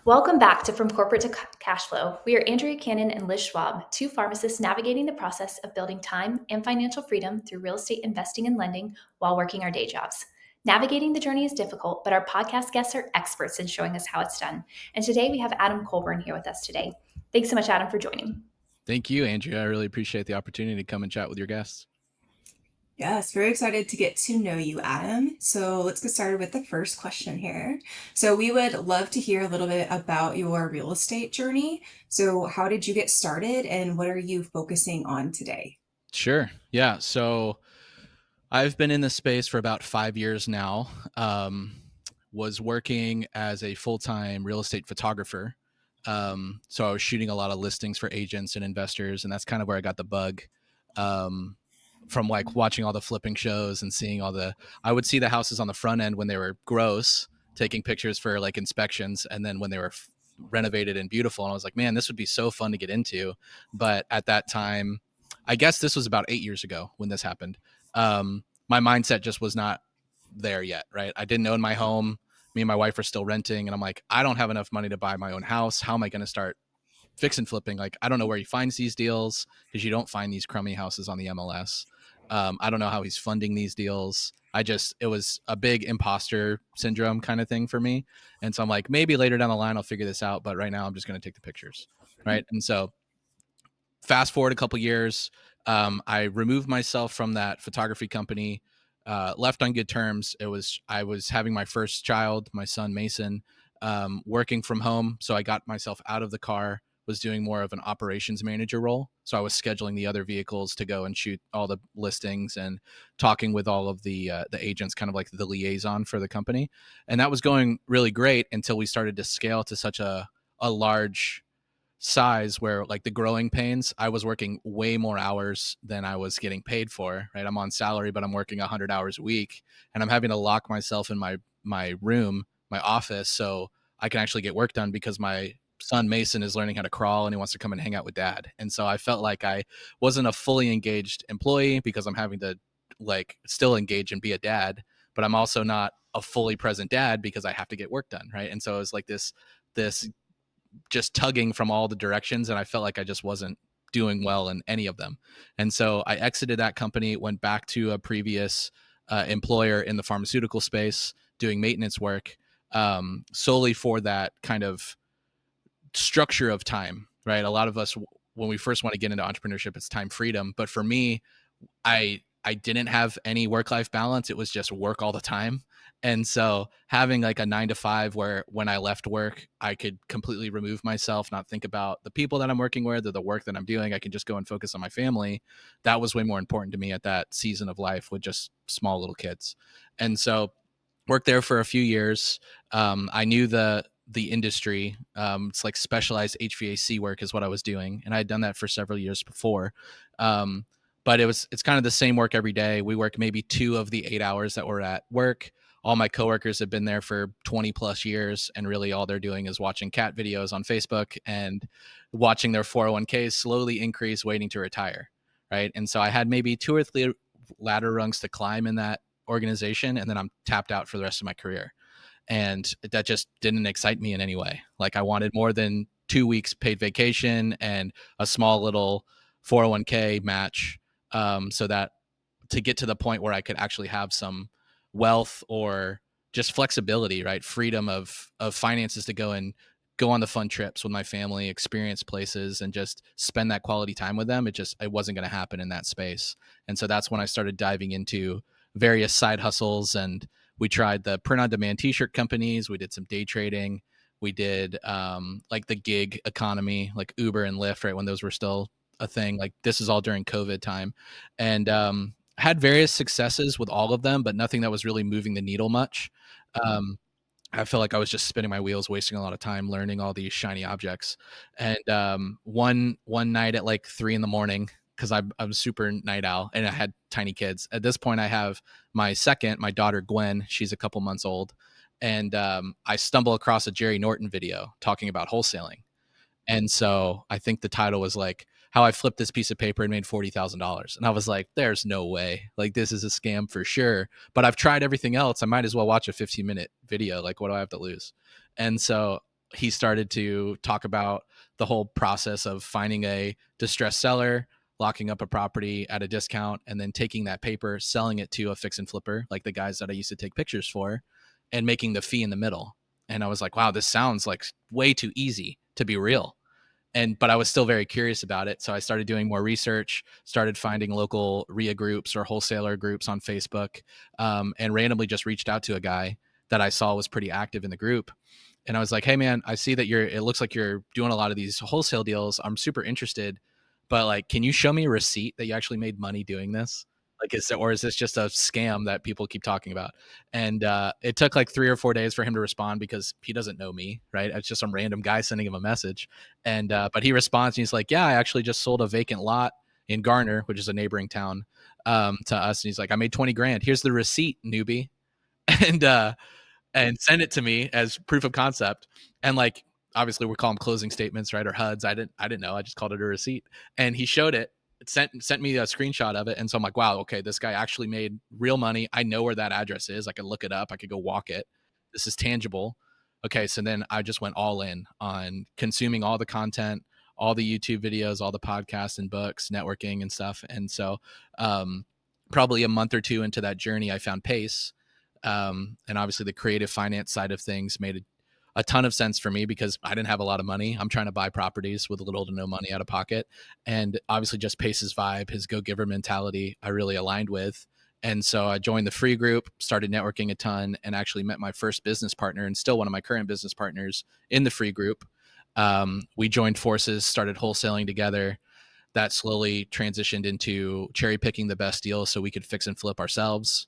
Welcome back to From Corporate to Cashflow. We are Andrea Cannon and Liz Schwab, two pharmacists navigating the process of building time and financial freedom through real estate investing and lending while working our day jobs. Navigating the journey is difficult, but our podcast guests are experts in showing us how it's done. And today we have Adam Colburn here with us today. Thanks so much, Adam, for joining. Thank you, Andrea. I really appreciate the opportunity to come and chat with your guests. Yes, very excited to get to know you, Adam. So let's get started with the first question here. So we would love to hear a little bit about your real estate journey. So how did you get started and what are you focusing on today? Sure. Yeah. So I've been in this space for about 5 years now. Was working as a full-time real estate photographer. So I was shooting a lot of listings for agents and investors, and that's kind of where I got the bug. From like watching all the flipping shows and seeing I would see the houses on the front end when they were gross, taking pictures for like inspections, and then when they were renovated and beautiful, and I was like, man, this would be so fun to get into. But at that time, I guess this was about 8 years ago when this happened. My mindset just was not there yet, right? I didn't own my home. Me and my wife are still renting, and I'm like, I don't have enough money to buy my own house. How am I going to start fix and flipping? Like, I don't know where he finds these deals, because you don't find these crummy houses on the MLS. I don't know how he's funding these deals. It was a big imposter syndrome kind of thing for me. And so I'm like, maybe later down the line, I'll figure this out. But right now I'm just going to take the pictures. Right. And so fast forward a couple years, I removed myself from that photography company, left on good terms. I was having my first child, my son Mason, working from home, so I got myself out of the car. Was doing more of an operations manager role, so I was scheduling the other vehicles to go and shoot all the listings and talking with all of the agents, kind of like the liaison for the company. And that was going really great until we started to scale to such a large size where like the growing pains, I was working way more hours than I was getting paid for, right? I'm on salary, but I'm working 100 hours a week, and I'm having to lock myself in my room, my office, so I can actually get work done, because my son Mason is learning how to crawl and he wants to come and hang out with dad. And so I felt like I wasn't a fully engaged employee, because I'm having to like still engage and be a dad, but I'm also not a fully present dad because I have to get work done, right? And so it was like this just tugging from all the directions, and I felt like I just wasn't doing well in any of them. And so I exited that company, went back to a previous employer in the pharmaceutical space doing maintenance work, solely for that kind of structure of time, right? A lot of us, when we first want to get into entrepreneurship, it's time freedom. But for me, I didn't have any work-life balance. It was just work all the time. And so having like a 9 to 5 where when I left work, I could completely remove myself, not think about the people that I'm working with or the work that I'm doing. I can just go and focus on my family. That was way more important to me at that season of life with just small little kids. And so worked there for a few years. I knew the industry. It's like specialized HVAC work is what I was doing, and I had done that for several years before. But it's kind of the same work every day. We work maybe 2 of the 8 hours that we're at work. All my coworkers have been there for 20 plus years, and really all they're doing is watching cat videos on Facebook and watching their 401ks slowly increase, waiting to retire. Right. And so I had maybe 2 or 3 ladder rungs to climb in that organization, and then I'm tapped out for the rest of my career. And that just didn't excite me in any way. Like, I wanted more than 2 weeks paid vacation and a small little 401k match, so that to get to the point where I could actually have some wealth or just flexibility, right? Freedom of finances to go and go on the fun trips with my family, experience places, and just spend that quality time with them. It wasn't going to happen in that space. And so that's when I started diving into various side hustles, and we tried the print on demand t-shirt companies. We did some day trading. We did like the gig economy, like Uber and Lyft, right when those were still a thing. Like, this is all during COVID time. And had various successes with all of them, but nothing that was really moving the needle much. Um, I felt like I was just spinning my wheels, wasting a lot of time learning all these shiny objects. And one night at like 3 in the morning, because I'm super night owl and I had tiny kids. At this point, I have my daughter Gwen. She's a couple months old, and I stumble across a Jerry Norton video talking about wholesaling. And so I think the title was like, how I flipped this piece of paper and made $40,000. And I was like, there's no way. Like, this is a scam for sure. But I've tried everything else. I might as well watch a 15-minute video. Like, what do I have to lose? And so he started to talk about the whole process of finding a distressed seller, locking up a property at a discount, and then taking that paper, selling it to a fix and flipper, like the guys that I used to take pictures for, and making the fee in the middle. And I was like, wow, this sounds like way too easy to be real. But I was still very curious about it. So I started doing more research, started finding local RIA groups or wholesaler groups on Facebook, and randomly just reached out to a guy that I saw was pretty active in the group. And I was like, hey man, I see that it looks like you're doing a lot of these wholesale deals. I'm super interested, but like, can you show me a receipt that you actually made money doing this? Like, is this just a scam that people keep talking about? And it took like 3 or 4 days for him to respond because he doesn't know me, right? It's just some random guy sending him a message. And but he responds and he's like, yeah, I actually just sold a vacant lot in Garner, which is a neighboring town, to us. And he's like, I made 20 grand. Here's the receipt, newbie. And send it to me as proof of concept. And like, obviously we call them closing statements, right? Or HUDs. I didn't know. I just called it a receipt. And he showed it. It sent me a screenshot of it. And so I'm like, wow, okay, this guy actually made real money. I know where that address is. I could look it up. I could go walk it. This is tangible. Okay, so then I just went all in on consuming all the content, all the YouTube videos, all the podcasts and books, networking and stuff. And so probably a month or two into that journey, I found Pace. And obviously the creative finance side of things made a ton of sense for me because I didn't have a lot of money. I'm trying to buy properties with little to no money out of pocket. And obviously just Pace's vibe, his go-giver mentality, I really aligned with. And so I joined the free group, started networking a ton, and actually met my first business partner and still one of my current business partners in the free group. We joined forces, started wholesaling together. That slowly transitioned into cherry picking the best deals so we could fix and flip ourselves.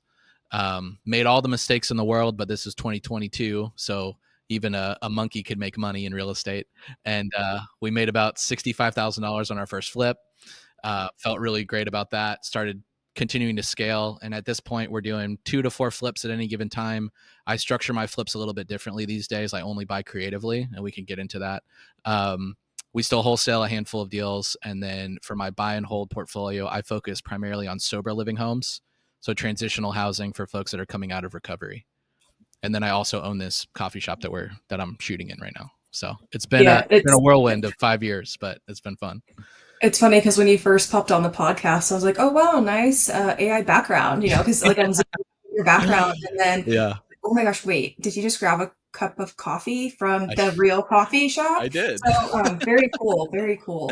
Made all the mistakes in the world, but this is 2022. So even a monkey could make money in real estate. And we made about $65,000 on our first flip. Felt really great about that. Started continuing to scale. And at this point, we're doing 2 to 4 flips at any given time. I structure my flips a little bit differently these days. I only buy creatively, and we can get into that. We still wholesale a handful of deals. And then for my buy and hold portfolio, I focus primarily on sober living homes. So transitional housing for folks that are coming out of recovery. And then I also own this coffee shop that I'm shooting in right now. So it's been Yeah, a whirlwind of 5 years, but it's been fun. it's funny because when you first popped on the podcast, I was like, oh wow, nice AI background, because like I'm zooming in your background, and then Yeah, oh my gosh, wait, did you just grab a cup of coffee from I, the real coffee shop? I did. So very cool, very cool.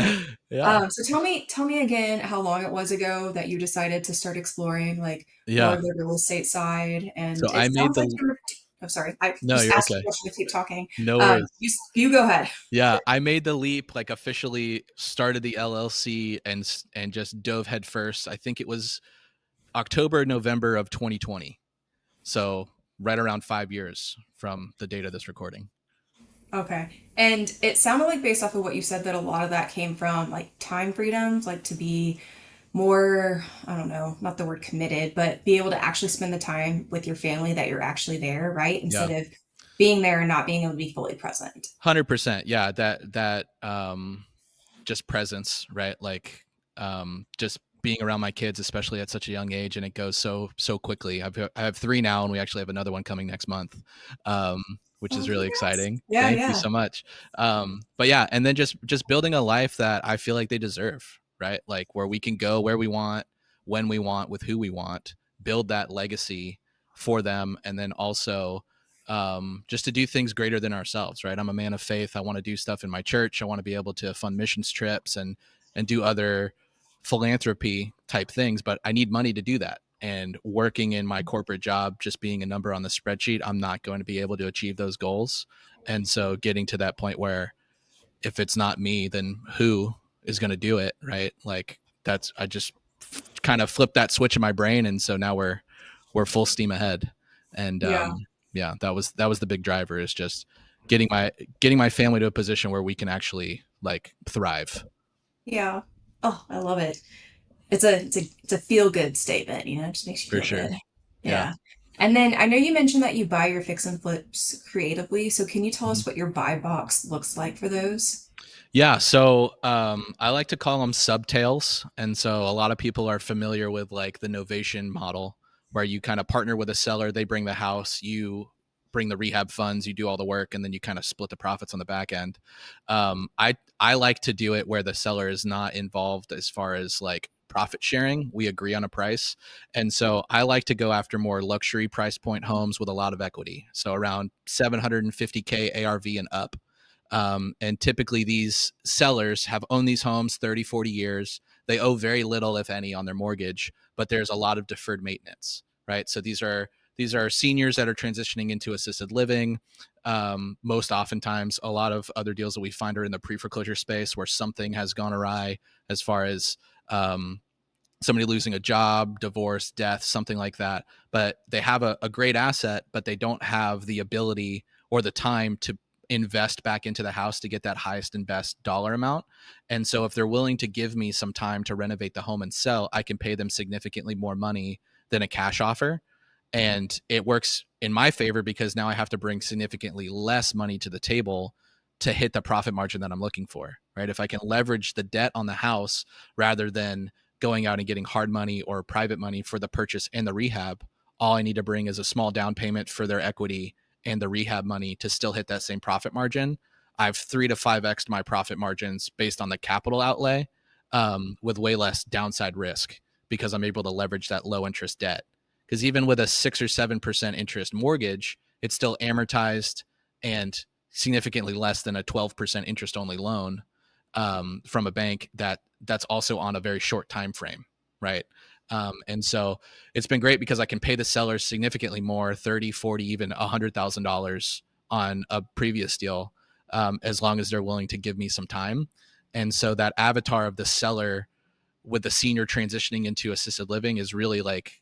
Yeah. So tell me again how long it was ago that you decided to start exploring like more Yeah. of the real estate side, and So it I made sounds like the, you're. Oh, sorry, I no, just you're asked you okay. a question to keep talking. No worries. You go ahead. Yeah. I made the leap, like officially started the LLC and just dove headfirst. I think it was October, November of 2020. So right around 5 years from the date of this recording. Okay. And it sounded like based off of what you said that a lot of that came from like time freedoms, like to be more, I don't know, not the word committed, but be able to actually spend the time with your family that you're actually there, right? Yeah. Instead of being there and not being able to be fully present. 100%. Yeah. That just presence, right? Like just being around my kids, especially at such a young age, and it goes so quickly. I have 3 now, and we actually have another one coming next month, which Oh, is really congrats. exciting. Yeah, Thank you yeah. so much. But yeah, and then just building a life that I feel like they deserve, right? Like where we can go where we want, when we want, with who we want, build that legacy for them, and then also just to do things greater than ourselves, right? I'm a man of faith. I want to do stuff in my church. I want to be able to fund missions trips and do other philanthropy type things, but I need money to do that. And working in my corporate job, just being a number on the spreadsheet, I'm not going to be able to achieve those goals. And so getting to that point where if it's not me, then who is going to do it, right? Like I just kind of flipped that switch in my brain, and so now we're full steam ahead. And Yeah. yeah, that was the big driver, is just getting my family to a position where we can actually like thrive. Yeah. Oh, I love it. It's a feel good statement, it just makes you For feel sure. good. Yeah. Yeah. And then I know you mentioned that you buy your fix and flips creatively. So can you tell Mhm. us what your buy box looks like for those? Yeah. So I like to call them subtails. And so a lot of people are familiar with like the novation model, where you kind of partner with a seller, they bring the house, you bring the rehab funds, you do all the work, and then you kind of split the profits on the back end. I like to do it where the seller is not involved as far as like profit sharing. We agree on a price. And so I like to go after more luxury price point homes with a lot of equity. So around 750K ARV and up. And typically these sellers have owned these homes 30, 40 years. They owe very little, if any, on their mortgage, but there's a lot of deferred maintenance, right? So these are seniors that are transitioning into assisted living. Most oftentimes, a lot of other deals that we find are in the pre-foreclosure space where something has gone awry as far as somebody losing a job, divorce, death, something like that. But they have a great asset, but they don't have the ability or the time to invest back into the house to get that highest and best dollar amount. And so if they're willing to give me some time to renovate the home and sell, I can pay them significantly more money than a cash offer. And it works in my favor because now I have to bring significantly less money to the table to hit the profit margin that I'm looking for, right? If I can leverage the debt on the house rather than going out and getting hard money or private money for the purchase and the rehab, all I need to bring is a small down payment for their equity and the rehab money to still hit that same profit margin. I've 3 to 5x my profit margins based on the capital outlay, with way less downside risk because I'm able to leverage that low interest debt. Because even with a 6 or 7% interest mortgage, it's still amortized and significantly less than a 12% interest only loan from a bank that's also on a very short time frame, right? And so it's been great because I can pay the sellers significantly more, 30, 40, even $100,000 on a previous deal, as long as they're willing to give me some time. And so that avatar of the seller with the senior transitioning into assisted living is really like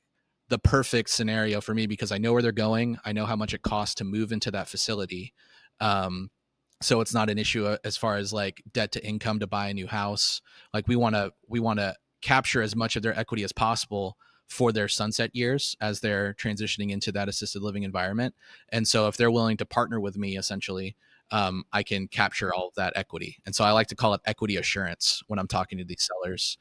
the perfect scenario for me because I know where they're going. I know how much it costs to move into that facility. So it's not an issue as far as like debt to income to buy a new house. Like we want to capture as much of their equity as possible for their sunset years as they're transitioning into that assisted living environment. And so if they're willing to partner with me, essentially, I can capture all of that equity. And so I like to call it equity assurance when I'm talking to these sellers,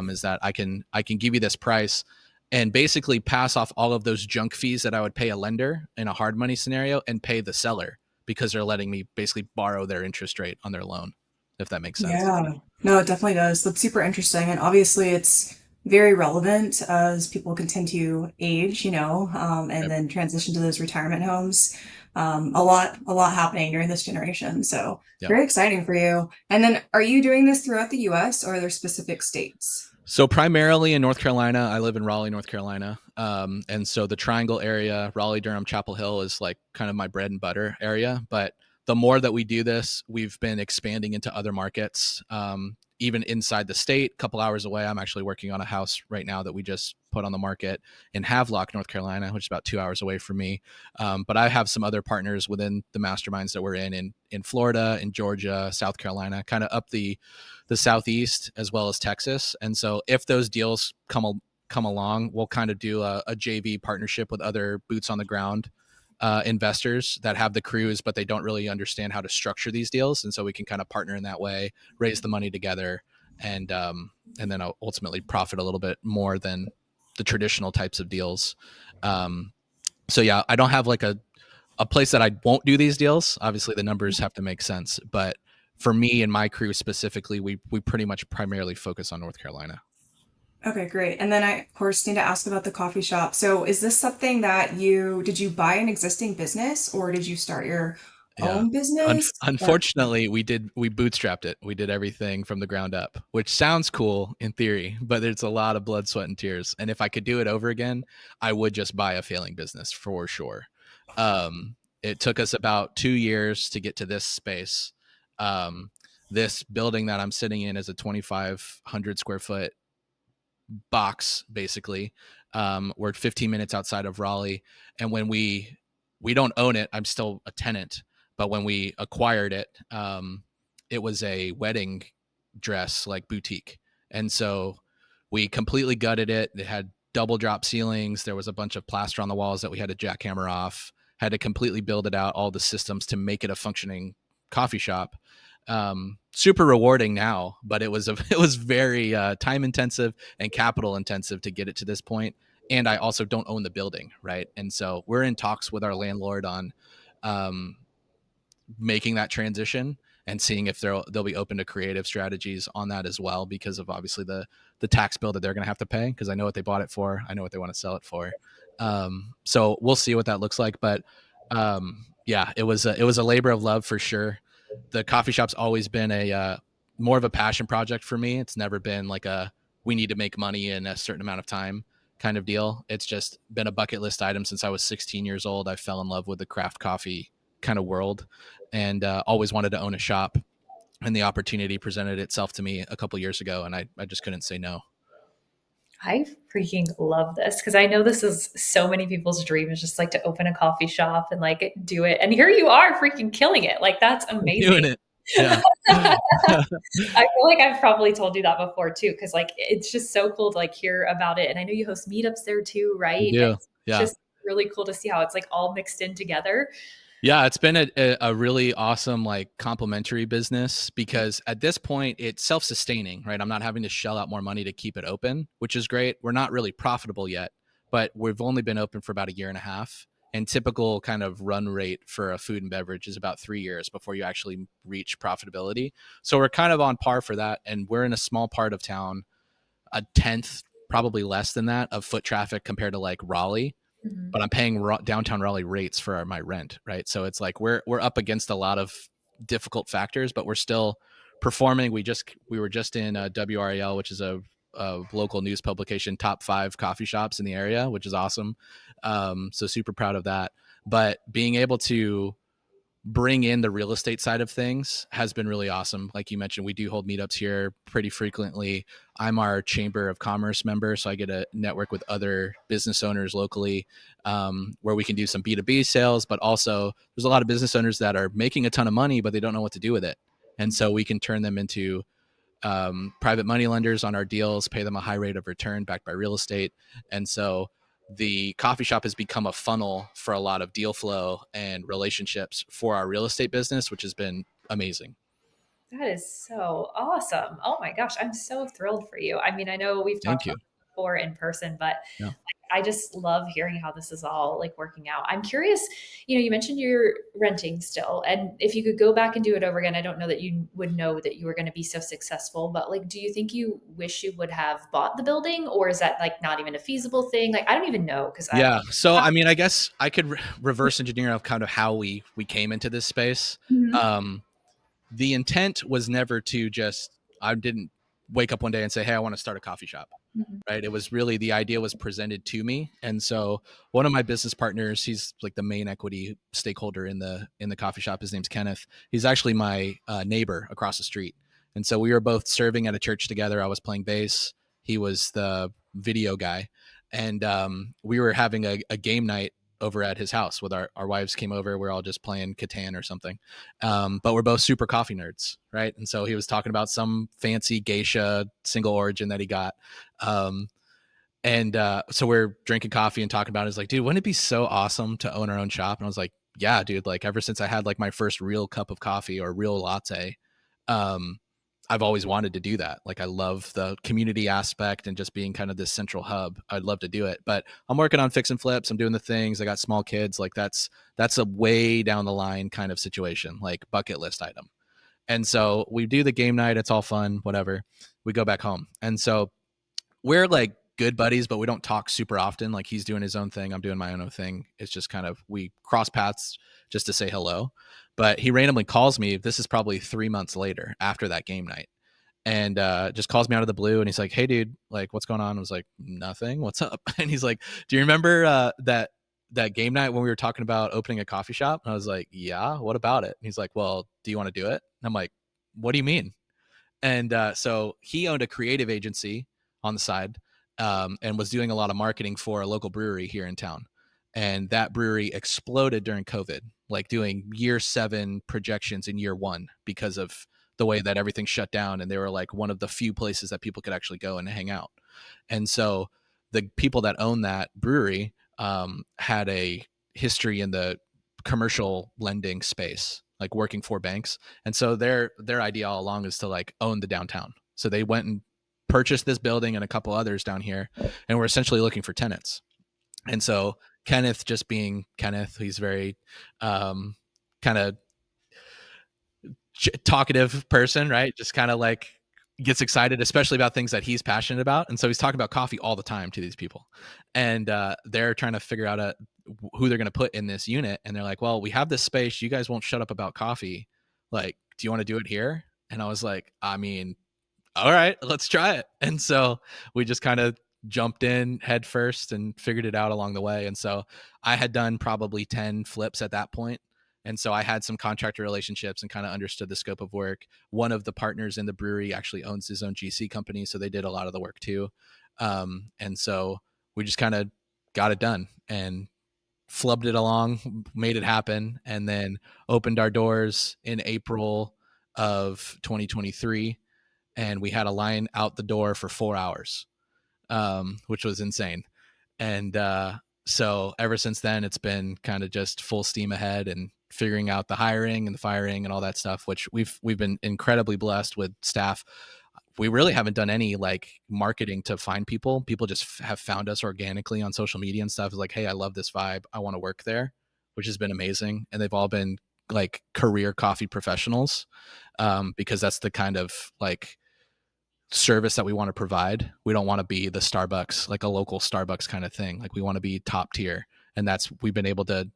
is that I can give you this price and basically pass off all of those junk fees that I would pay a lender in a hard money scenario and pay the seller because they're letting me basically borrow their interest rate on their loan, if that makes sense. Yeah, no, it definitely does. That's super interesting. And obviously, it's very relevant as people continue to age, and Yep. then transition to those retirement homes. A lot happening during this generation. So Yep. very exciting for you. And then are you doing this throughout the US or are there specific states? So primarily in North Carolina, I live in Raleigh, North Carolina. And so the Triangle area, Raleigh, Durham, Chapel Hill is like kind of my bread and butter area. But the more that we do this, we've been expanding into other markets, even inside the state. A couple hours away, I'm actually working on a house right now that we just put on the market in Havelock, North Carolina, which is about 2 hours away from me. But I have some other partners within the masterminds that we're in Florida, in Georgia, South Carolina, kind of up the southeast as well as Texas. And so if those deals come along, we'll kind of do a JV partnership with other boots on the ground investors that have the crews, but they don't really understand how to structure these deals. And so we can kind of partner in that way, raise the money together, and then ultimately profit a little bit more than the traditional types of deals. So yeah, I don't have like a place that I won't do these deals. Obviously, the numbers have to make sense, but for me and my crew specifically, we pretty much primarily focus on North Carolina. Okay, great. And then I, of course, need to ask about the coffee shop. So is this something that did you buy an existing business or did you start your Yeah. own business? Or, Unfortunately, we bootstrapped it. We did everything from the ground up, which sounds cool in theory, but it's a lot of blood, sweat, and tears. And if I could do it over again, I would just buy a failing business for sure. It took us about 2 years to get to this space. Um, this building that I'm sitting in is a 2,500 square foot box basically. We're 15 minutes outside of Raleigh, and when we don't own it, I'm still a tenant. But when we acquired it, it was a wedding dress like boutique, and so we completely gutted it. It had double drop ceilings. There was a bunch of plaster on the walls that we had to jackhammer off. Had to completely build it out, all the systems to make it a functioning coffee shop. Super rewarding now, but it was it was very time intensive and capital intensive to get it to this point. and I also don't own the building, right? And so we're in talks with our landlord on um, making that transition and seeing if they'll be open to creative strategies on that as well, because of obviously the tax bill that they're going to have to pay, because I know what they bought it for, I know what they want to sell it for. So we'll see what that looks like, but yeah, it was a labor of love for sure. The coffee shop's always been a more of a passion project for me. It's never been like a we need to make money in a certain amount of time kind of deal. It's just been a bucket list item since I was 16 years old. I fell in love with the craft coffee kind of world, and always wanted to own a shop. And the opportunity presented itself to me a couple years ago, and I just couldn't say no. I freaking love this because I know this is so many people's dream is just like to open a coffee shop and like do it. And here you are freaking killing it. Like that's amazing. Doing it. Yeah. I feel like I've probably told you that before too, because like it's just so cool to like hear about it. And I know you host meetups there too, We right? do. It's Yeah. just really cool to see how it's like all mixed in together. Yeah, it's been a really awesome like complementary business, because at this point it's self-sustaining, right? I'm not having to shell out more money to keep it open, which is great. We're not really profitable yet, but we've only been open for about a year and a half. And typical kind of run rate for a food and beverage is about 3 years before you actually reach profitability. So we're kind of on par for that. And we're in a small part of town, a tenth, probably less than that, of foot traffic compared to like Raleigh, Mhm. but I'm paying downtown Raleigh rates for my rent, right? So it's like we're up against a lot of difficult factors, but we're still performing. We were just in WRAL, which is a local news publication, top 5 coffee shops in the area, which is awesome. So super proud of that. But being able to bring in the real estate side of things has been really awesome. Like you mentioned, we do hold meetups here pretty frequently. I'm our Chamber of Commerce member, so I get to network with other business owners locally, where we can do some B2B sales, but also there's a lot of business owners that are making a ton of money, but they don't know what to do with it. And so we can turn them into private money lenders on our deals, pay them a high rate of return backed by real estate. And so the coffee shop has become a funnel for a lot of deal flow and relationships for our real estate business, which has been amazing. That is so awesome. Oh my gosh, I'm so thrilled for you. I mean, I know we've Thank talked about you. this before in person, but Yeah. I just love hearing how this is all like working out. I'm curious, you mentioned you're renting still, and if you could go back and do it over again, I don't know that you would know that you were going to be so successful, but like, do you think you wish you would have bought the building, or is that like not even a feasible thing? Like, I don't even know because I. Yeah. So, I mean, I guess I could reverse engineer of kind of how we came into this space. Mhm. Um, the intent was never to just, I didn't wake up one day and say, hey, I want to start a coffee shop. Mhm. Right. It was really, the idea was presented to me. And so one of my business partners, he's like the main equity stakeholder in the coffee shop. His name's Kenneth. He's actually my neighbor across the street. And so we were both serving at a church together. I was playing bass. He was the video guy. And we were having a game night over at his house with our wives came over. We're all just playing Catan or something. But we're both super coffee nerds, right? And so he was talking about some fancy geisha single origin that he got. Um, and so we're drinking coffee and talking about it. It's like, dude, wouldn't it be so awesome to own our own shop? And I was like, yeah, dude, like ever since I had like my first real cup of coffee or real latte, um, I've always wanted to do that. Like I love the community aspect and just being kind of this central hub. I'd love to do it, but I'm working on fix and flips. I'm doing the things. I got small kids. Like that's a way down the line kind of situation, like bucket list item. And so we do the game night. It's all fun, whatever. We go back home. And so we're like good buddies, but we don't talk super often. Like he's doing his own thing, I'm doing my own thing. It's just kind of we cross paths just to say hello. But he randomly calls me. This is probably 3 months later after that game night, and just calls me out of the blue. And he's like, "Hey, dude, like, what's going on?" I was like, "Nothing. What's up?" And he's like, "Do you remember that game night when we were talking about opening a coffee shop?" And I was like, "Yeah. What about it?" And he's like, "Well, do you want to do it?" And I'm like, "What do you mean?" And so he owned a creative agency on the side, and was doing a lot of marketing for a local brewery here in town. And that brewery exploded during COVID, like doing year 7 projections in year 1 because of the way that everything shut down. And they were like one of the few places that people could actually go and hang out. And so the people that own that brewery had a history in the commercial lending space, like working for banks. And so their idea all along is to like own the downtown. So they went and purchased this building and a couple others down here, and we're essentially looking for tenants. And so Kenneth, just being Kenneth, he's very kind of talkative person, right? Just kind of like gets excited, especially about things that he's passionate about. And so he's talking about coffee all the time to these people. And they're trying to figure out who they're going to put in this unit. And they're like, well, we have this space. You guys won't shut up about coffee. Like, do you want to do it here? And I was like, I mean, all right, let's try it. And so we just kind of jumped in head first and figured it out along the way. And so I had done probably 10 flips at that point. And so I had some contractor relationships and kind of understood the scope of work. One of the partners in the brewery actually owns his own GC company, so they did a lot of the work too. And so we just kind of got it done and flubbed it along, made it happen, and then opened our doors in April of 2023. And we had a line out the door for 4 hours, which was insane. And so ever since then, it's been kind of just full steam ahead and figuring out the hiring and the firing and all that stuff, which we've been incredibly blessed with staff. We really haven't done any like marketing to find people. People just have found us organically on social media and stuff. It's like, hey, I love this vibe. I want to work there, which has been amazing. And they've all been like career coffee professionals, because that's the kind of like service that we want to provide. We don't want to be the Starbucks, like a local Starbucks kind of thing. Like we want to be top tier. And we've been able to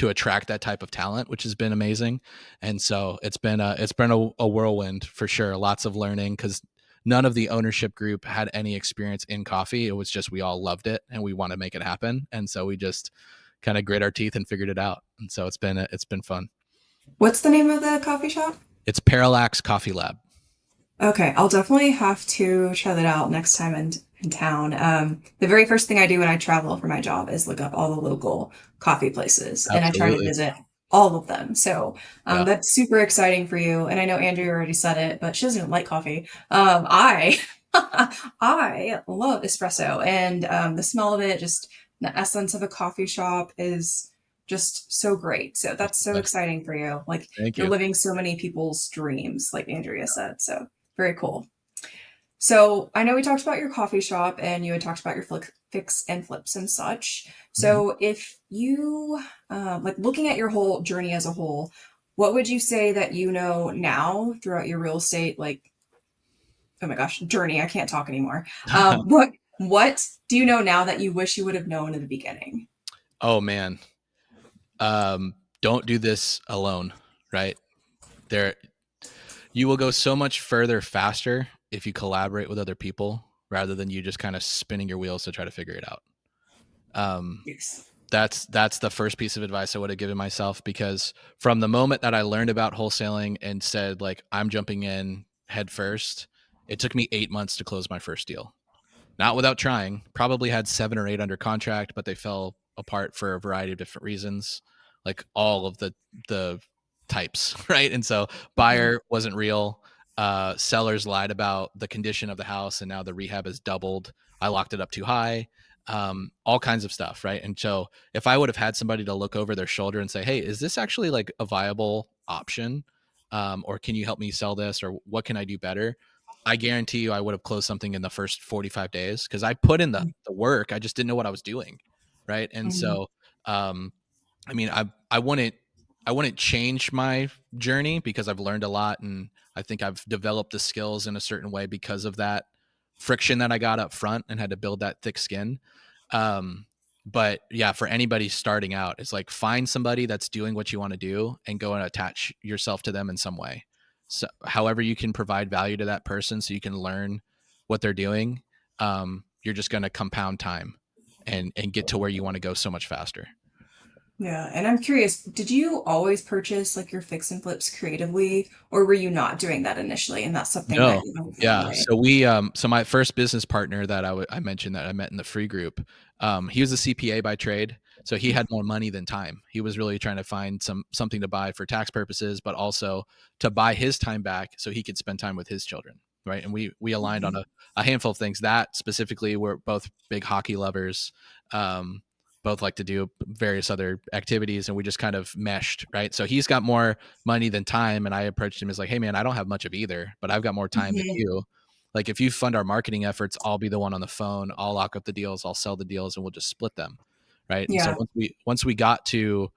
attract that type of talent, which has been amazing. And so it's been a whirlwind for sure. Lots of learning, because none of the ownership group had any experience in coffee. It was just, we all loved it and we want to make it happen. And so we just kind of grit our teeth and figured it out. And so it's been fun. What's the name of the coffee shop? It's Parallax Coffee Lab. Okay, I'll definitely have to try that out next time in town. The very first thing I do when I travel for my job is look up all the local coffee places, and I try to Absolutely. visit all of them. So Yeah. that's super exciting for you. And I know Andrea already said it, but she doesn't like coffee. I love espresso, and the smell of it, just the essence of a coffee shop is just so great. So that's so Best. exciting for you. Like Thank you're you. living so many people's dreams, like Andrea said. So very cool. So I know we talked about your coffee shop and you had talked about your fix and flips and such. Mhm. So if you like looking at your whole journey as a whole, what would you say that you know now throughout your real estate, like, oh my gosh, journey? I can't talk anymore. What do you know now that you wish you would have known in the beginning? Oh man. Don't do this alone, right? You will go so much further faster if you collaborate with other people rather than you just kind of spinning your wheels to try to figure it out. Yes. That's the first piece of advice I would have given myself, because from the moment that I learned about wholesaling and said like I'm jumping in head first, it took me 8 months to close my first deal. Not without trying. Probably had 7 or 8 under contract, but they fell apart for a variety of different reasons, like all of the types, right? And so Mhm. buyer wasn't real. Sellers lied about the condition of the house, and now the rehab has doubled. I locked it up too high. All kinds of stuff, right? And so if I would have had somebody to look over their shoulder and say, "Hey, is this actually like a viable option? Or can you help me sell this? Or what can I do better?" I guarantee you I would have closed something in the first 45 days, because I put in the work. I just didn't know what I was doing. Right. And Mhm. so, I mean, I wouldn't change my journey, because I've learned a lot. And I think I've developed the skills in a certain way because of that friction that I got up front and had to build that thick skin. Um, but yeah, for anybody starting out, it's like find somebody that's doing what you want to do and go and attach yourself to them in some way. So however you can provide value to that person so you can learn what they're doing, you're just going to compound time and get to where you want to go so much faster. Yeah, and I'm curious, did you always purchase like your fix and flips creatively, or were you not doing that initially? And that's something that No. you learned along the Yeah. way. So my first business partner that I mentioned that I met in the free group, he was a CPA by trade. So he had more money than time. He was really trying to find something to buy for tax purposes, but also to buy his time back so he could spend time with his children. Right. And we aligned on Mhm. a handful of things. That specifically, we're both big hockey lovers. Um, both like to do various other activities, and we just kind of meshed, right? So he's got more money than time, and I approached him as like, hey man, I don't have much of either, but I've got more time than Mhm. you. Like if you fund our marketing efforts, I'll be the one on the phone. I'll lock up the deals. I'll sell the deals, and we'll just split them, right? And so Yeah. once we got to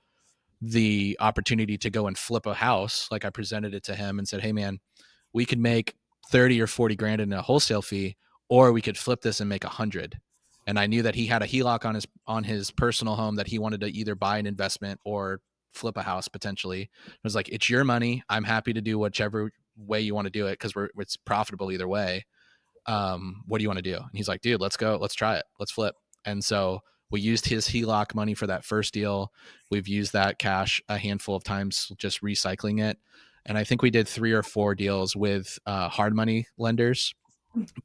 the opportunity to go and flip a house, like I presented it to him and said, hey man, we could make 30 or 40 grand in a wholesale fee, or we could flip this and make 100. And I knew that he had a HELOC on his personal home that he wanted to either buy an investment or flip a house potentially. I was like, it's your money. I'm happy to do whichever way you want to do it because it's profitable either way. What do you want to do? And he's like, dude, let's go. Let's try it. Let's flip. And so we used his HELOC money for that first deal. We've used that cash a handful of times, just recycling it. And I think we did 3 or 4 deals with hard money lenders,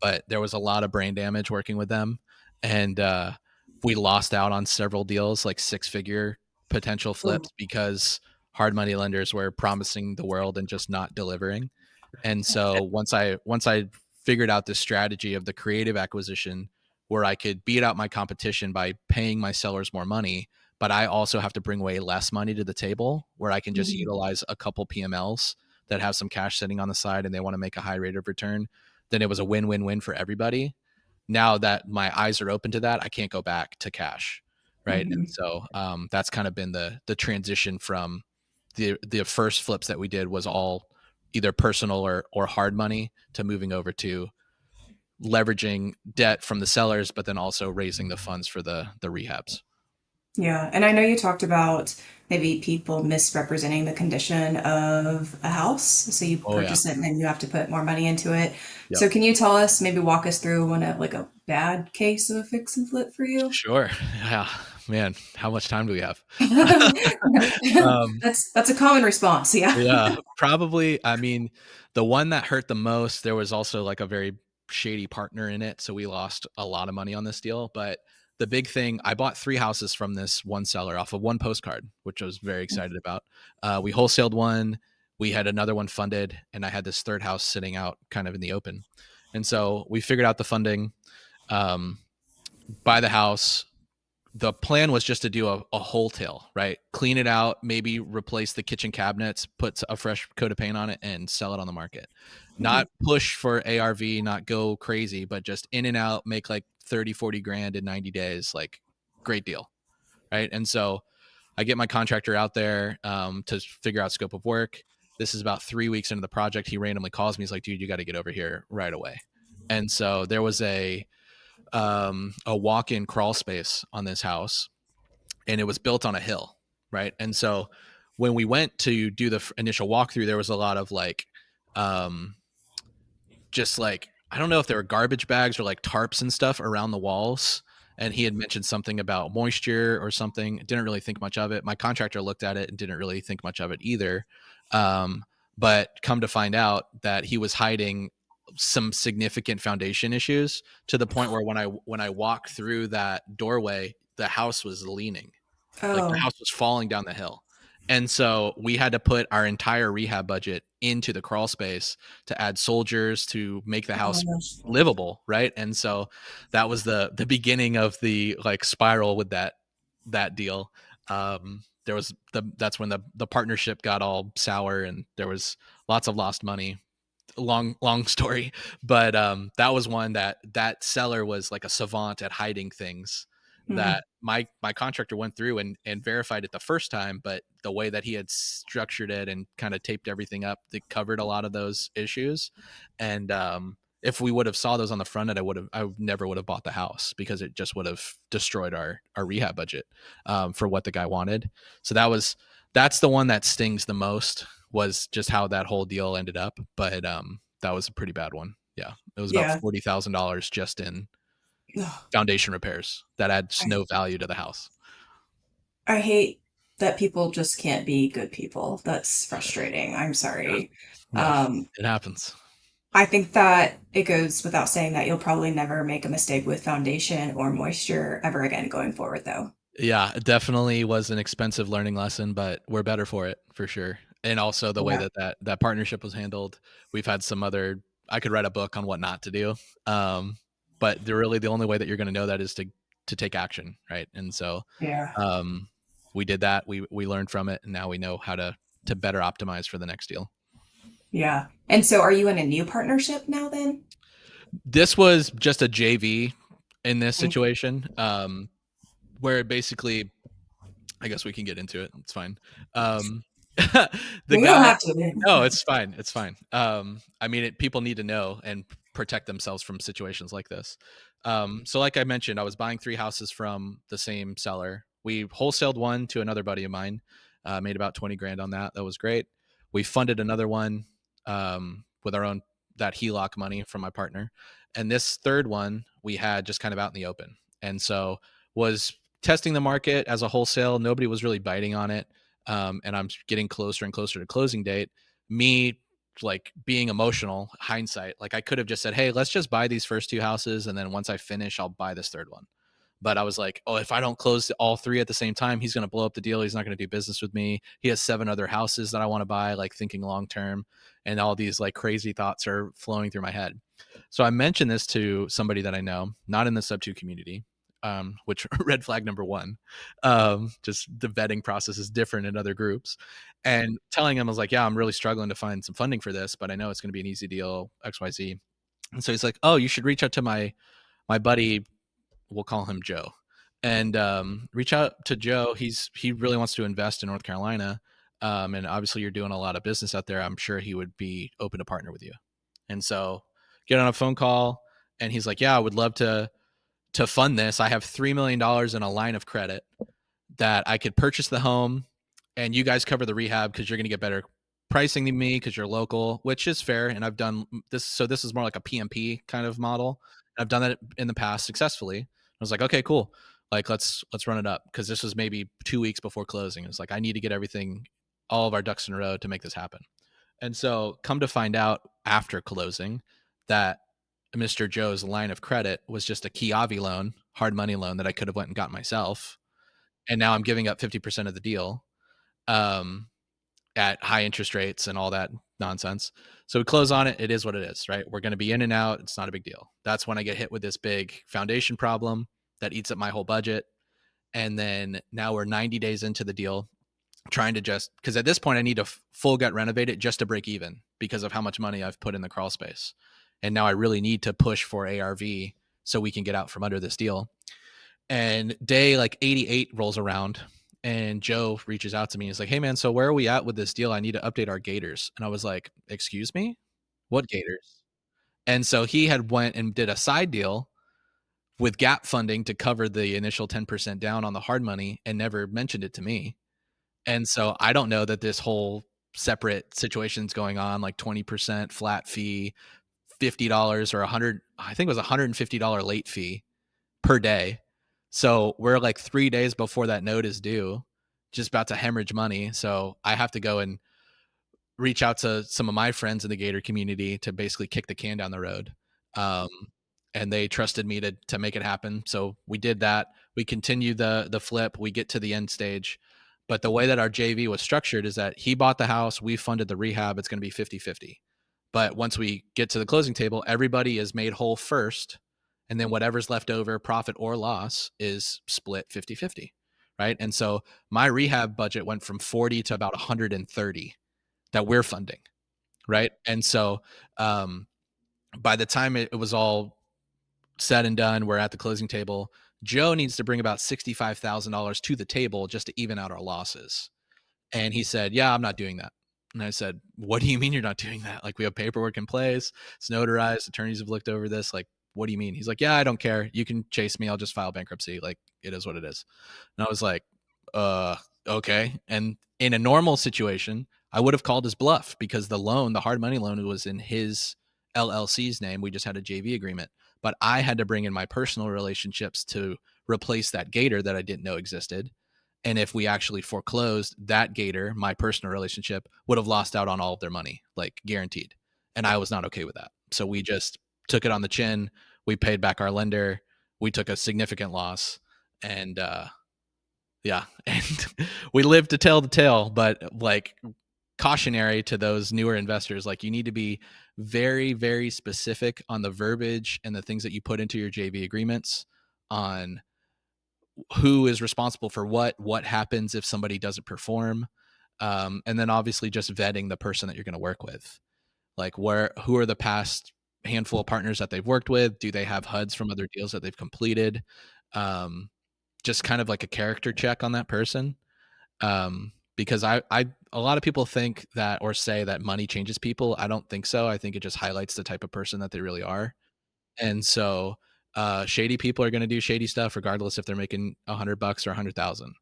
but there was a lot of brain damage working with them. And we lost out on several deals, like 6-figure potential Oh. flips, because hard money lenders were promising the world and just not delivering. And so once I figured out this strategy of the creative acquisition where I could beat out my competition by paying my sellers more money, but I also have to bring way less money to the table where I can just Mhm. utilize a couple PMLs that have some cash sitting on the side and they want to make a high rate of return, then it was a win-win-win for everybody. Now that my eyes are open to that, I can't go back to cash. Right. And Mhm. so that's kind of been the transition from the first flips that we did was all either personal or hard money to moving over to leveraging debt from the sellers, but then also raising the funds for the rehabs. Yeah, and I know you talked about maybe people misrepresenting the condition of a house. So you Oh yeah. purchase it and then you have to put more money into it. Yep. So can you tell us, maybe walk us through one of like a bad case of a fix and flip for you? Sure. Yeah. Man, how much time do we have? um, That's a common response. Yeah. Yeah, probably. I mean, the one that hurt the most, there was also like a very shady partner in it. So we lost a lot of money on this deal. But the big thing, I bought 3 houses from this one seller off of one postcard, which I was very excited about. We wholesaled one, we had another one funded, and I had this third house sitting out kind of in the open. And so we figured out the funding, um, buy the house. The plan was just to do a wholesale, right? Clean it out, maybe replace the kitchen cabinets, put a fresh coat of paint on it, and sell it on the market. Mhm. Not push for ARV, not go crazy, but just in and out, make like 30, 40 grand in 90 days. Like, great deal, right? And so I get my contractor out there to figure out scope of work. This is about 3 weeks into the project. He randomly calls me. He's like, dude, you got to get over here right away. And so there was a walk-in crawl space on this house, and it was built on a hill, right? And so when we went to do the initial walkthrough, there was a lot of like, um, just like, I don't know if there were garbage bags or like tarps and stuff around the walls. And he had mentioned something about moisture or something. Didn't really think much of it. My contractor looked at it and didn't really think much of it either. Um, but come to find out that he was hiding some significant foundation issues to the point where when I walked through that doorway, the house was leaning, like the Oh, house was falling down the hill. And so we had to put our entire rehab budget into the crawl space to add soldiers to make the oh my house gosh. livable, right? And so that was the beginning of the like spiral with that deal. There was that's when the partnership got all sour and there was lots of lost money. Long story, but that was one that seller was like a savant at hiding things Mm, that my contractor went through and verified it the first time, but the way that he had structured it and kind of taped everything up, they covered a lot of those issues. And if we would have saw those on the front end, I never would have bought the house because it just would have destroyed our rehab budget for what the guy wanted. So that's the one that stings the most, was just how that whole deal ended up. But that was a pretty bad one. Yeah, it was about yeah. $40,000 just in Ugh. foundation repairs that adds I, no value to the house. I hate that people just can't be good people. That's frustrating. I'm Yeah, sorry. yeah, Um, it happens. I think that it goes without saying that you'll probably never make a mistake with foundation or moisture ever again going forward, though. Yeah, it definitely was an expensive learning lesson, but we're better for it for sure. And also the way Yeah. that partnership was handled. We've had some other. I could write a book on what not to do, but the only way that you're going to know that is to take action, right? And so Yeah. um, we did that. We learned from it, and now we know how to better optimize for the next deal. Yeah. And so are you in a new partnership now then? This was just a JV in this Okay. situation, where basically, I guess we can get into it. It's fine. The We don't guy, have to. no, it's fine. It's fine. I mean, people need to know and protect themselves from situations like this. So like I mentioned, I was buying 3 houses from the same seller. We wholesaled one to another buddy of mine, made about 20 grand on that. That was great. We funded another one, with our own, that HELOC money from my partner. And this third one we had just kind of out in the open. And so was testing the market as a wholesale. Nobody was really biting on it. And I'm getting closer and closer to closing date. Me, like, being emotional, hindsight, like, I could have just said, hey, let's just buy these first 2 houses, and then once I finish, I'll buy this third one. But I was like, oh, if I don't close all 3 at the same time, he's going to blow up the deal. He's not going to do business with me. He has 7 other houses that I want to buy, like, thinking long term. And all these like crazy thoughts are flowing through my head. So I mentioned this to somebody that I know, not in the sub 2 community, which red flag number 1. Just the vetting process is different in other groups. And telling him, I was like, yeah, I'm really struggling to find some funding for this, but I know it's going to be an easy deal, XYZ. And so he's like, oh, you should reach out to my buddy. We'll call him Joe. And reach out to Joe. He really wants to invest in North Carolina. And obviously you're doing a lot of business out there. I'm sure he would be open to partner with you. And so get on a phone call, and he's like, yeah, I would love to fund this. I have $3 million in a line of credit that I could purchase the home, and you guys cover the rehab because you're going to get better pricing than me because you're local, which is fair. And I've done this. So this is more like a PMP kind of model. I've done that in the past successfully. I was like, okay, cool. Like, let's run it up, because this was maybe 2 weeks before closing. It's like, I need to get everything, all of our ducks in a row to make this happen. And so come to find out after closing that Mr. Joe's line of credit was just a Kiavi loan, hard money loan that I could have went and got myself. And now I'm giving up 50% of the deal, um, at high interest rates and all that nonsense. So we close on it. It is what it is, right? We're going to be in and out. It's not a big deal. That's when I get hit with this big foundation problem that eats up my whole budget. And then now we're 90 days into the deal, trying to just, because at this point I need to full gut renovate it just to break even because of how much money I've put in the crawl space. And now I really need to push for ARV so we can get out from under this deal. And day like 88 rolls around, and Joe reaches out to me. He's like, hey man, so where are we at with this deal? I need to update our gators. And I was like, excuse me, what gators? And so he had went and did a side deal with gap funding to cover the initial 10% down on the hard money and never mentioned it to me. And so I don't know that this whole separate situation's going on, like 20% flat fee, $50 or 100, I think it was $150 late fee per day. So we're like 3 days before that note is due, just about to hemorrhage money. So I have to go and reach out to some of my friends in the Gator community to basically kick the can down the road. Um, and they trusted me to make it happen. So we did that. We continue the flip. We get to the end stage. But the way that our JV was structured is that he bought the house, we funded the rehab. It's going to be 50-50. But once we get to the closing table, everybody is made whole first. And then whatever's left over, profit or loss, is split 50-50. Right. And so my rehab budget went from 40 to about 130 that we're funding. Right. And so by the time it was all said and done, we're at the closing table. Joe needs to bring about $65,000 to the table just to even out our losses. And he said, yeah, I'm not doing that. And I said, what do you mean you're not doing that? Like, we have paperwork in place. It's notarized. Attorneys have looked over this. Like, what do you mean? He's like, yeah, I don't care. You can chase me. I'll just file bankruptcy. Like, it is what it is. And I was like, okay. And in a normal situation, I would have called his bluff, because the loan, the hard money loan, was in his LLC's name. We just had a JV agreement. But I had to bring in my personal relationships to replace that gator that I didn't know existed. And if we actually foreclosed, that gator, my personal relationship, would have lost out on all of their money, like guaranteed. And I was not okay with that. So we just took it on the chin. We paid back our lender. We took a significant loss. And yeah, and we lived to tell the tale. But like, cautionary to those newer investors, like, you need to be very, very specific on the verbiage and the things that you put into your JV agreements, on who is responsible for what happens if somebody doesn't perform. And then obviously just vetting the person that you're going to work with. Like, who are the past handful of partners that they've worked with? Do they have HUDs from other deals that they've completed? Just kind of like a character check on that person. Because a lot of people think that or say that money changes people. I don't think so. I think it just highlights the type of person that they really are. And so, shady people are going to do shady stuff regardless if they're making $100 or 100,000.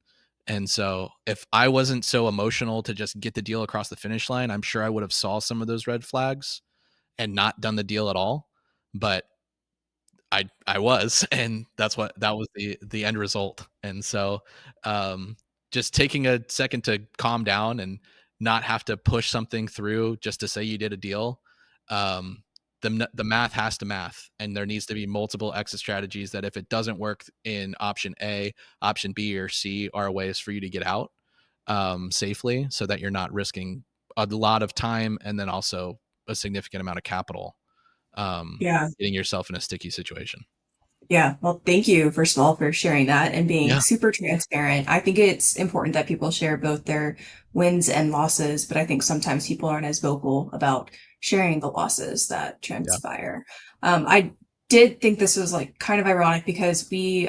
And so if I wasn't so emotional to just get the deal across the finish line, I'm sure I would have saw some of those red flags and not done the deal at all. But I was, and that was the end result. And so, just taking a second to calm down and not have to push something through just to say you did a deal. Um, the math has to math, and there needs to be multiple exit strategies that if it doesn't work in option A, option B or C are ways for you to get out safely, so that you're not risking a lot of time and then also a significant amount of capital, Yeah. getting yourself in a sticky situation. Yeah, well, thank you, first of all, for sharing that and being Yeah. super transparent. I think it's important that people share both their wins and losses, but I think sometimes people aren't as vocal about sharing the losses that Yeah. transpire. I did think this was like kind of ironic because we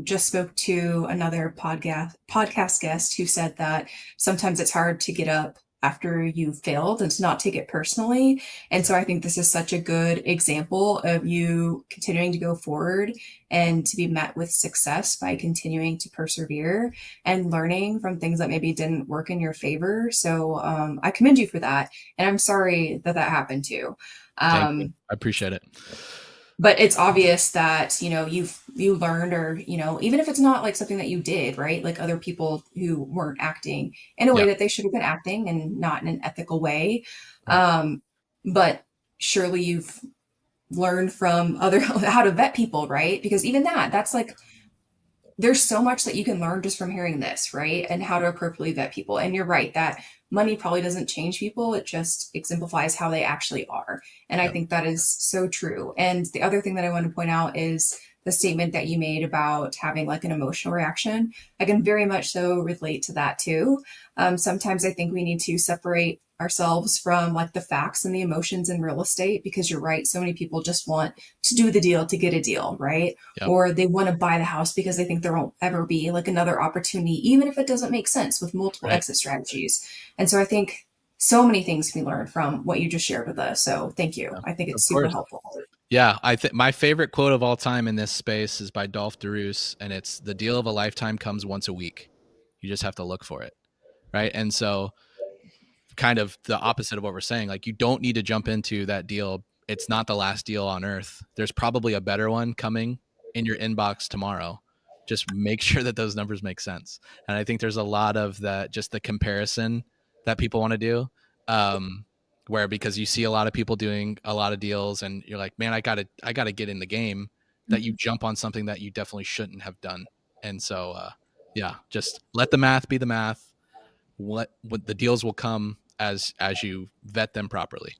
just spoke to another podcast guest who said that sometimes it's hard to get up after you've failed and to not take it personally. And Yeah. so I think this is such a good example of you continuing to go forward and to be met with success by continuing to persevere and learning from things that maybe didn't work in your favor. So I commend you for that. And I'm sorry that that happened to you. Thank you. Um, I appreciate it. but it's obvious that, you learned, or, even if it's not like something that you did, right? Like other people who weren't acting in a way Yeah. that they should have been acting and not in an ethical way. Right. Um, but surely you've learned from other how to vet people, right? Because even that's like there's so much that you can learn just from hearing this, right? And how to appropriately vet people. And you're right that money probably doesn't change people. It just exemplifies how they actually are. And I Yep. think that is so true. And the other thing that I want to point out is the statement that you made about having like an emotional reaction. I can very much so relate to that too. Sometimes I think we need to separate ourselves from like the facts and the emotions in real estate, because you're right. So many people just want to do the deal to get a deal, right? Yep. Or they want to buy the house because they think there won't ever be like another opportunity, even if it doesn't make sense with multiple Right. exit strategies. And so I think so many things can be learned from what you just shared with us. So thank you. Yeah. I think Of it's super course. helpful. Yeah. I think my favorite quote of all time in this space is by Dolph DeRoos, and it's the deal of a lifetime comes once a week. You just have to look for it. Right. And so, kind of the opposite of what we're saying. Like, you don't need to jump into that deal. It's not the last deal on earth. There's probably a better one coming in your inbox tomorrow. Just make sure that those numbers make sense. And I think there's a lot of that, just the comparison that people want to do. Where, because you see a lot of people doing a lot of deals and you're like, man, I gotta get in the game, that you jump on something that you definitely shouldn't have done. And so, yeah, just let the math be the math. What the deals will come as you vet them properly.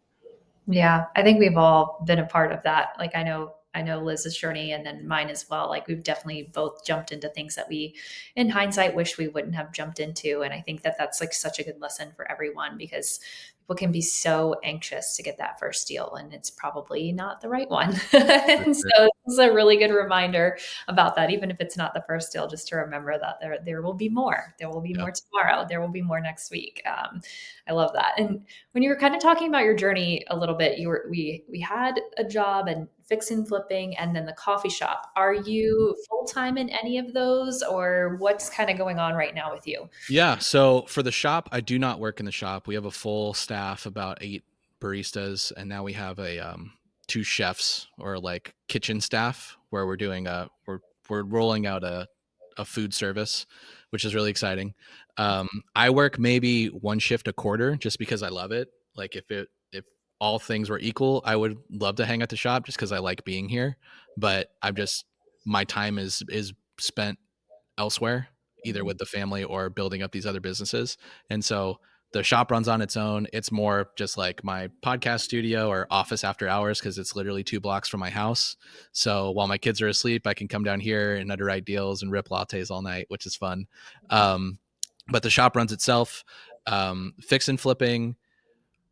Yeah, I think we've all been a part of that. Like I know Liz's journey and then mine as well. Like we've definitely both jumped into things that we in hindsight wish we wouldn't have jumped into, and I think that that's like such a good lesson for everyone, because people can be so anxious to get that first deal and it's probably not the right one. For And sure. so this is a really good reminder about that, even if it's not the first deal, just to remember that there will be more. There will be Yeah. more tomorrow. There will be more next week. I love that. And when you were kind of talking about your journey a little bit, we had a job and fixing flipping and then the coffee shop. Are you full-time in any of those, or what's kind of going on right now with you? Yeah. So for the shop, I do not work in the shop. We have a full staff, about 8 baristas, and now we have a 2 chefs, or like kitchen staff, where we're rolling out a food service, which is really exciting. I work maybe 1 shift a quarter just because I love it. Like, if all things were equal, I would love to hang at the shop just because I like being here. But my time is spent elsewhere, either with the family or building up these other businesses. And so the shop runs on its own. It's more just like my podcast studio or office after hours, because it's literally 2 blocks from my house. So while my kids are asleep, I can come down here and underwrite deals and rip lattes all night, which is fun. But the shop runs itself. Fix and flipping,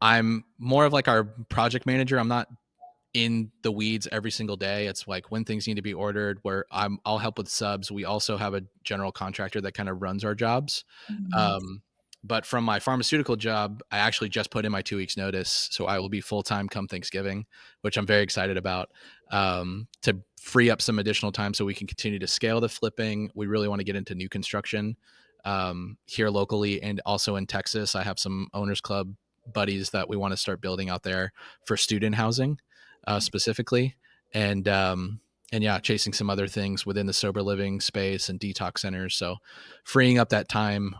I'm more of like our project manager. I'm not in the weeds every single day. It's like when things need to be ordered, where I'll help with subs. We also have a general contractor that kind of runs our jobs. Nice. But from my pharmaceutical job, I actually just put in my 2 weeks notice. So I will be full-time come Thanksgiving, which I'm very excited about, to free up some additional time so we can continue to scale the flipping. We really want to get into new construction here locally and also in Texas. I have some owners club buddies that we want to start building out there for student housing specifically. And yeah, chasing some other things within the sober living space and detox centers. So freeing up that time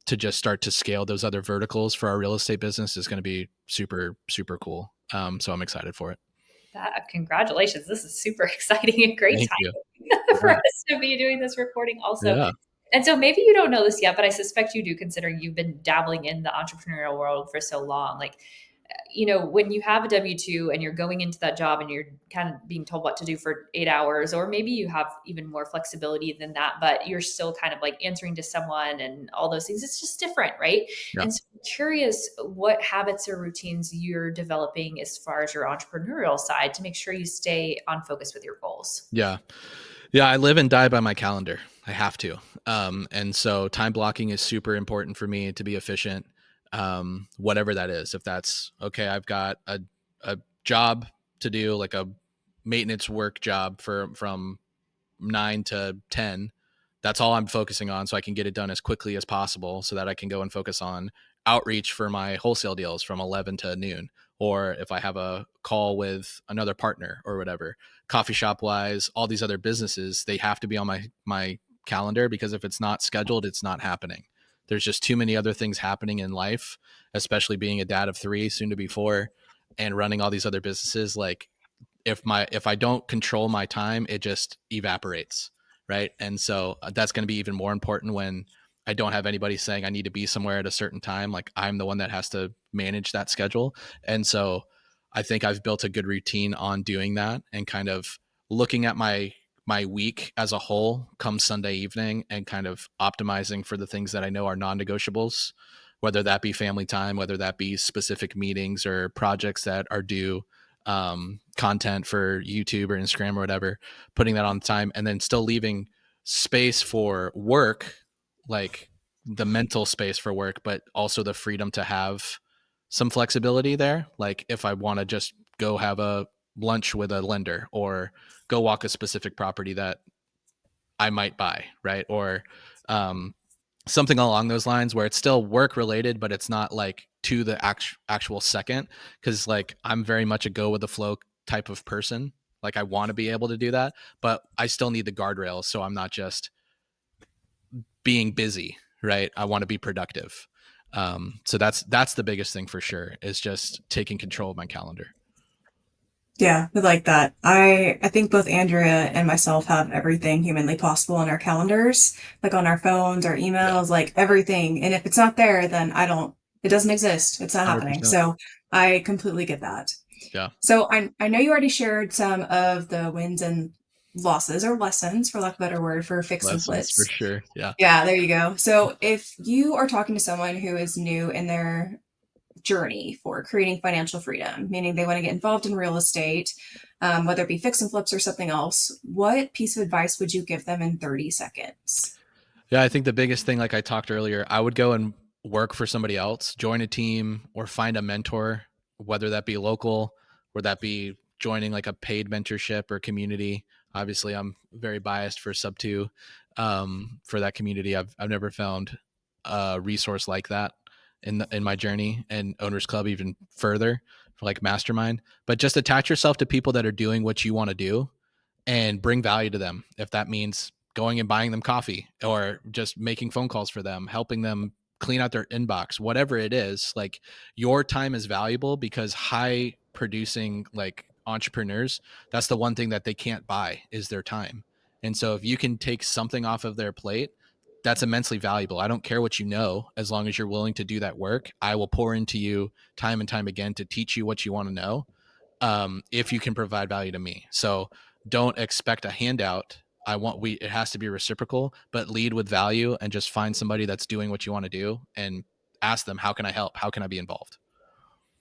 to just start to scale those other verticals for our real estate business is going to be super, super cool. So I'm excited for it. Congratulations. This is super exciting and great Thank you. time for Yeah. us to be doing this recording also. Yeah. And so maybe you don't know this yet, but I suspect you do, considering you've been dabbling in the entrepreneurial world for so long. Like, when you have a W-2 and you're going into that job and you're kind of being told what to do for 8 hours, or maybe you have even more flexibility than that, but you're still kind of like answering to someone and all those things. It's just different, right? Yeah. And so I'm curious what habits or routines you're developing as far as your entrepreneurial side to make sure you stay on focus with your goals. Yeah. Yeah. I live and die by my calendar. I have to. And so time blocking is super important for me to be efficient. Whatever that is, if that's okay, I've got a job to do, like a maintenance work job from 9 to 10. That's all I'm focusing on, so I can get it done as quickly as possible so that I can go and focus on outreach for my wholesale deals from 11 to noon. Or if I have a call with another partner or whatever, coffee shop wise, all these other businesses, they have to be on my calendar, because if it's not scheduled, it's not happening. There's just too many other things happening in life, especially being a dad of 3, soon to be 4, and running all these other businesses. Like, if I don't control my time, it just evaporates, right? And so that's going to be even more important when I don't have anybody saying I need to be somewhere at a certain time. Like, I'm the one that has to manage that schedule. And so I think I've built a good routine on doing that and kind of looking at my week as a whole come Sunday evening and kind of optimizing for the things that I know are non-negotiables, whether that be family time, whether that be specific meetings or projects that are due, content for YouTube or Instagram or whatever, putting that on time, and then still leaving space for work, like the mental space for work, but also the freedom to have some flexibility there. Like, if I want to just go have a lunch with a lender or go walk a specific property that I might buy, right? Or something along those lines, where it's still work related, but it's not like to the actual second. Cause like, I'm very much a go with the flow type of person. Like, I want to be able to do that, but I still need the guardrails. So I'm not just being busy, right? I want to be productive. So that's the biggest thing for sure, is just taking control of my calendar. Yeah, I like that. I think both Andrea and myself have everything humanly possible on our calendars, like on our phones, our Yeah. emails, like everything. And if it's not there, then it doesn't exist. It's not happening. 100%. So I completely get that. Yeah. So I know you already shared some of the wins and losses, or lessons, for lack of a better word, for fix and Lessons for flips. sure. Yeah. Yeah, there you go. So if you are talking to someone who is new in their journey for creating financial freedom, meaning they want to get involved in real estate, whether it be fix and flips or something else, what piece of advice would you give them in 30 seconds? Yeah, I think the biggest thing, like I talked earlier, I would go and work for somebody else, join a team, or find a mentor, whether that be local or that be joining like a paid mentorship or community. Obviously, I'm very biased for sub two, for that community. I've never found a resource like that in my journey, and Owners Club even further, for like mastermind. But just attach yourself to people that are doing what you want to do and bring value to them. If that means going and buying them coffee or just making phone calls for them, helping them clean out their inbox, whatever it is, like, your time is valuable, because high producing like entrepreneurs, that's the one thing that they can't buy, is their time. And so if you can take something off of their plate, that's immensely valuable. I don't care what you know, as long as you're willing to do that work. I will pour into you time and time again to teach you what you want to know, if you can provide value to me. So don't expect a handout. It has to be reciprocal, but lead with value and just find somebody that's doing what you want to do and ask them, how can I help? How can I be involved?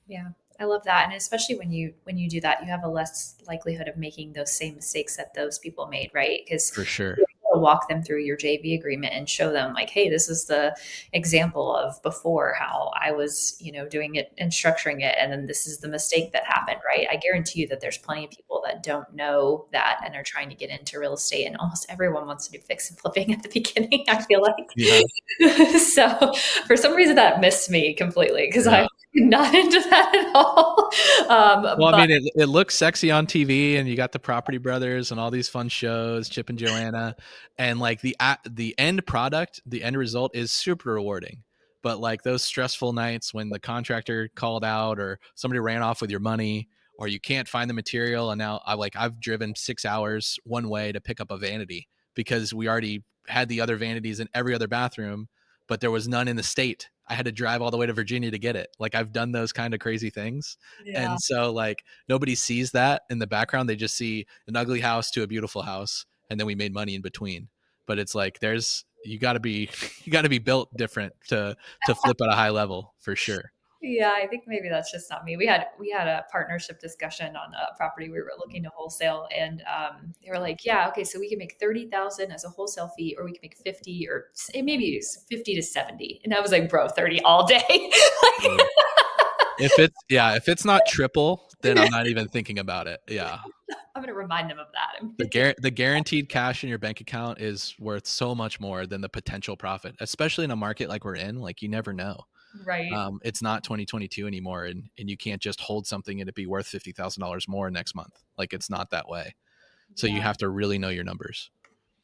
Yeah. I love that. And especially when you do that, you have a less likelihood of making those same mistakes that those people made, right? Because For sure. you're able to walk them through your JV agreement and show them like, hey, this is the example of before how I was, doing it and structuring it. And then this is the mistake that happened, right? I guarantee you that there's plenty of people that don't know that and are trying to get into real estate. And almost everyone wants to do fix and flipping at the beginning, I feel Yeah. like. So for some reason that missed me completely because Yeah. I'm not into that at all. Well, I But mean, it looks sexy on TV, and you got the Property Brothers and all these fun shows, Chip and Joanna, and like the end product, the end result is super rewarding. But like those stressful nights when the contractor called out, or somebody ran off with your money, or you can't find the material, and now I've driven 6 hours one way to pick up a vanity because we already had the other vanities in every other bathroom, but there was none in the state. I had to drive all the way to Virginia to get it. Like I've done those kind of crazy things. yeah, And so like nobody sees that in the background. They just see an ugly house to a beautiful house, and then we made money in between. But it's like you got to be you got to be built different to flip at a high level for sure. yeah, I think maybe that's just not me. We had a partnership discussion on a property we were looking to wholesale, and they were like, "Yeah, okay, so we can make 30,000 as a wholesale fee, or we can make 50, or maybe it's 50 to 70." And I was like, "Bro, 30 all day." Yeah. If it's not triple, then I'm not even thinking about it. Yeah. I'm gonna remind them of that The guaranteed cash in your bank account is worth so much more than the potential profit, especially in a market like we're in. Like you never know. right? It's not 2022 anymore, and you can't just hold something and it be worth $50,000 more next month. Like it's not that way. So you Yeah. have to really know your numbers.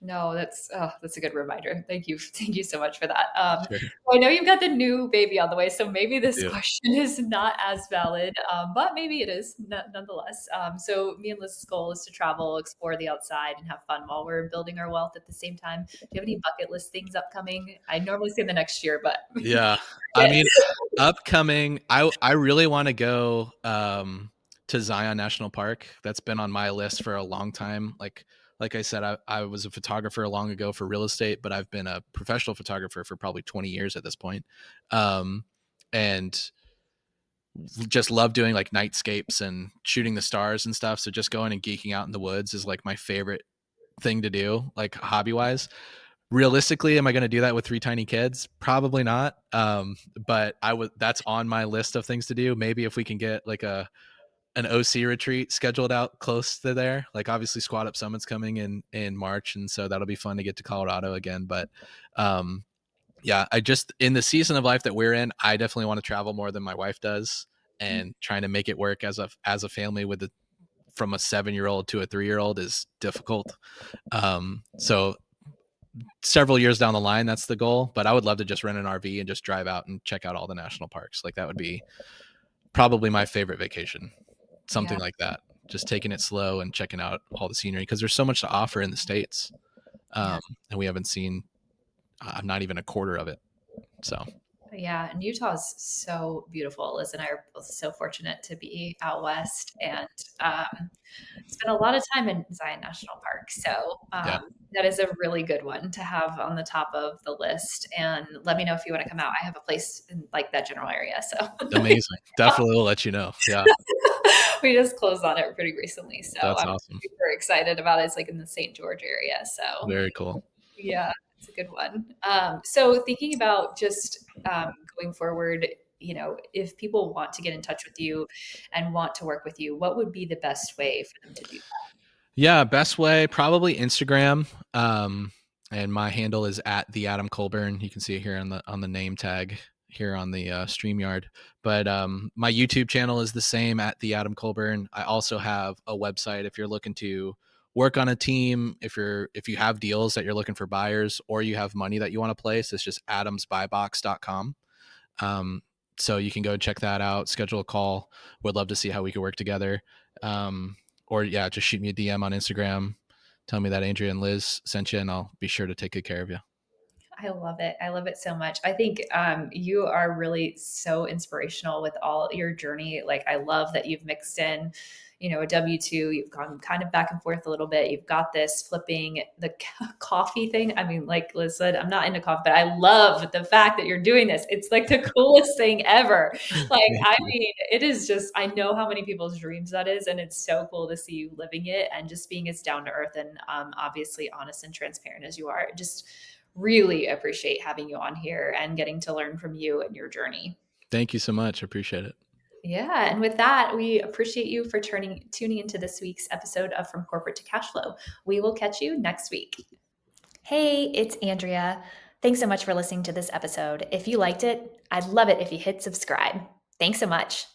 No, that's a good reminder. Thank you so much for that. Sure. Well, I know you've got the new baby on the way, so maybe this Yeah. question is not as valid, but maybe it is nonetheless. So me and Liz's goal is to travel, explore the outside, and have fun while we're building our wealth at the same time. Do you have any bucket list things upcoming? I normally say the next year, but Yeah. I mean, upcoming, I really want to go to Zion National Park. That's been on my list for a long time. Like I said, I was a photographer long ago for real estate, but I've been a professional photographer for probably 20 years at this point. And just love doing like nightscapes and shooting the stars and stuff. So just going and geeking out in the woods is like my favorite thing to do, like hobby wise. Realistically, am I going to do that with 3 tiny kids? Probably not. But that's on my list of things to do. Maybe if we can get like an OC retreat scheduled out close to there, like obviously Squad Up Summit's coming in March, and so that'll be fun to get to Colorado again. But um, yeah, I just in the season of life that we're in, I definitely want to travel more than my wife does, and trying to make it work as a family with from a 7-year-old to a 3-year-old is difficult. So several years down the line, that's the goal. But I would love to just rent an RV and just drive out and check out all the national parks. Like that would be probably my favorite vacation. yeah, Something like that. Just taking it slow and checking out all the scenery because there's so much to offer in the States. yeah. And we haven't seen not even a quarter of it. So Yeah, and Utah is so beautiful. Liz and I are both so fortunate to be out west and spent a lot of time in Zion National Park. So yeah, that is a really good one to have on the top of the list. And let me know if you want to come out. I have a place in like that general area. So amazing. Definitely will let you know. Yeah, we just closed on it pretty recently. So that's I'm awesome. super excited about it. It's like in the St. George area. So Very cool. yeah, it's a good one. So thinking about just going forward, if people want to get in touch with you and want to work with you, what would be the best way for them to do Yeah, best way probably Instagram. And my handle is at the Adam Colburn. You can see it here on the name tag here on the StreamYard. But my YouTube channel is the same at the Adam Colburn. I also have a website if you're looking to work on a team. If you have deals that you're looking for buyers, or you have money that you want to place, it's just adamsbuybox.com. Um, so you can go check that out, schedule a call. Would love to see how we could work together. Or yeah, just shoot me a DM on Instagram. Tell me that Andrea and Liz sent you, and I'll be sure to take good care of you. I love it. I love it so much. I think you are really so inspirational with all your journey. Like, I love that you've mixed in, a W-2. You've gone kind of back and forth a little bit. You've got this flipping the coffee thing. I mean, like Liz said, I'm not into coffee, but I love the fact that you're doing this. It's like the coolest thing ever. Like, Thank I you. mean, it is just, I know how many people's dreams that is. And it's so cool to see you living it and just being as down to earth and obviously honest and transparent as you are. Just really appreciate having you on here and getting to learn from you and your journey. Thank you so much. I appreciate it. Yeah. And with that, we appreciate you for tuning into this week's episode of From Corporate to Cashflow. We will catch you next week. Hey, it's Andrea. Thanks so much for listening to this episode. If you liked it, I'd love it if you hit subscribe. Thanks so much.